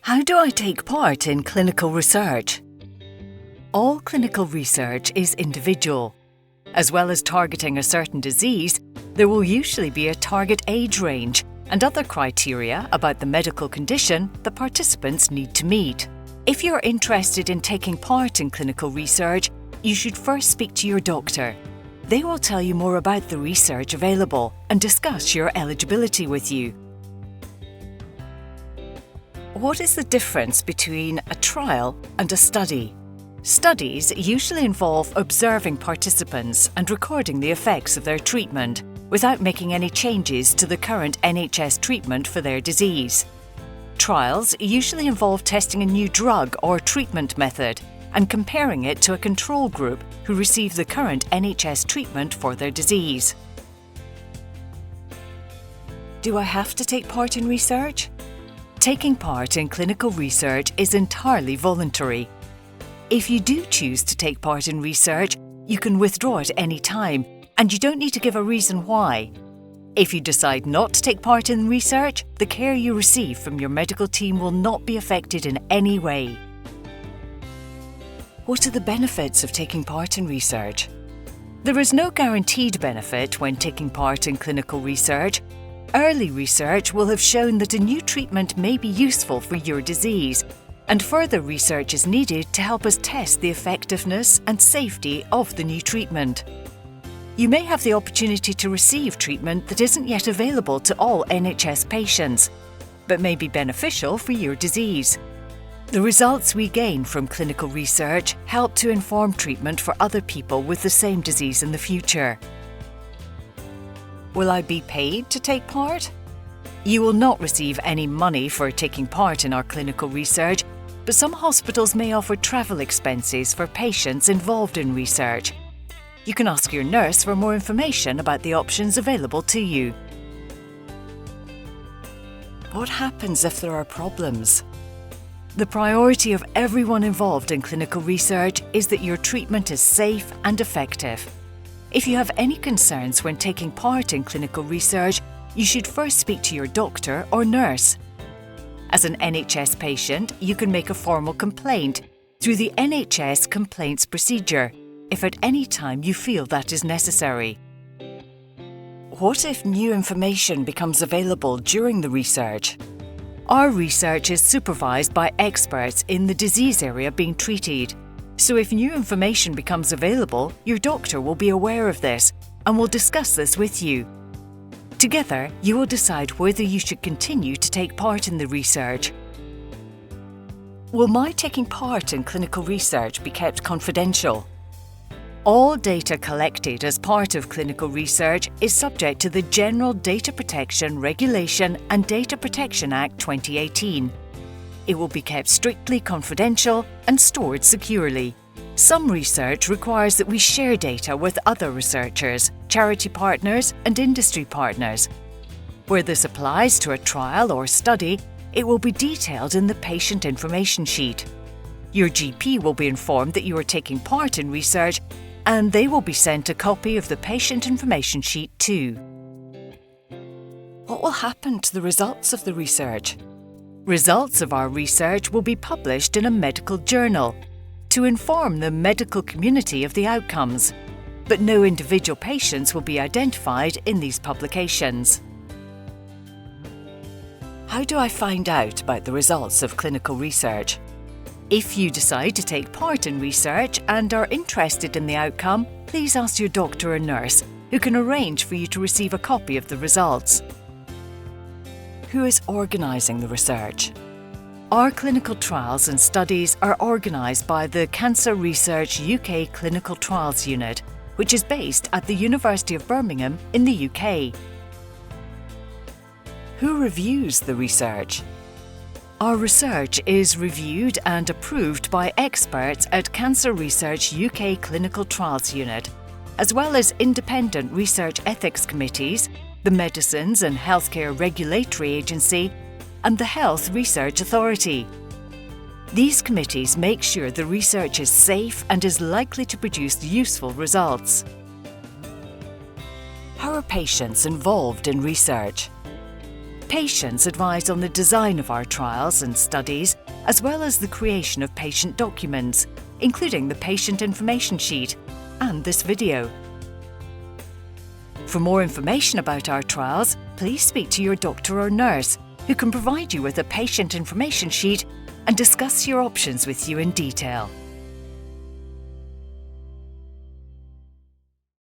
How do I take part in clinical research? All clinical research is individual. As well as targeting a certain disease, there will usually be a target age range and other criteria about the medical condition the participants need to meet. If you're interested in taking part in clinical research, you should first speak to your doctor. They will tell you more about the research available and discuss your eligibility with you. What is the difference between a trial and a study? Studies usually involve observing participants and recording the effects of their treatment without making any changes to the current NHS treatment for their disease. Trials usually involve testing a new drug or treatment method and comparing it to a control group who receive the current NHS treatment for their disease. Do I have to take part in research? Taking part in clinical research is entirely voluntary. If you do choose to take part in research, you can withdraw at any time, and you don't need to give a reason why. If you decide not to take part in research, the care you receive from your medical team will not be affected in any way. What are the benefits of taking part in research? There is no guaranteed benefit when taking part in clinical research. Early research will have shown that a new treatment may be useful for your disease, and further research is needed to help us test the effectiveness and safety of the new treatment. You may have the opportunity to receive treatment that isn't yet available to all NHS patients, but may be beneficial for your disease. The results we gain from clinical research help to inform treatment for other people with the same disease in the future. Will I be paid to take part? You will not receive any money for taking part in our clinical research, but some hospitals may offer travel expenses for patients involved in research. You can ask your nurse for more information about the options available to you. What happens if there are problems? The priority of everyone involved in clinical research is that your treatment is safe and effective. If you have any concerns when taking part in clinical research, you should first speak to your doctor or nurse. As an NHS patient, you can make a formal complaint through the NHS complaints procedure, if at any time you feel that is necessary. What if new information becomes available during the research? Our research is supervised by experts in the disease area being treated. So if new information becomes available, your doctor will be aware of this and will discuss this with you. Together, you will decide whether you should continue to take part in the research. Will my taking part in clinical research be kept confidential? All data collected as part of clinical research is subject to the General Data Protection Regulation and Data Protection Act 2018. It will be kept strictly confidential and stored securely. Some research requires that we share data with other researchers, charity partners and industry partners. Where this applies to a trial or study, it will be detailed in the patient information sheet. Your GP will be informed that you are taking part in research, and they will be sent a copy of the patient information sheet too. What will happen to the results of the research? Results of our research will be published in a medical journal to inform the medical community of the outcomes, but no individual patients will be identified in these publications. How do I find out about the results of clinical research? If you decide to take part in research and are interested in the outcome, please ask your doctor or nurse, who can arrange for you to receive a copy of the results. Who is organising the research? Our clinical trials and studies are organised by the Cancer Research UK Clinical Trials Unit, which is based at the University of Birmingham in the UK. Who reviews the research? Our research is reviewed and approved by experts at Cancer Research UK Clinical Trials Unit, as well as independent research ethics committees, the Medicines and Healthcare Regulatory Agency, and the Health Research Authority. These committees make sure the research is safe and is likely to produce useful results. How are patients involved in research? Patients advise on the design of our trials and studies, as well as the creation of patient documents, including the patient information sheet and this video. For more information about our trials, please speak to your doctor or nurse, who can provide you with a patient information sheet and discuss your options with you in detail.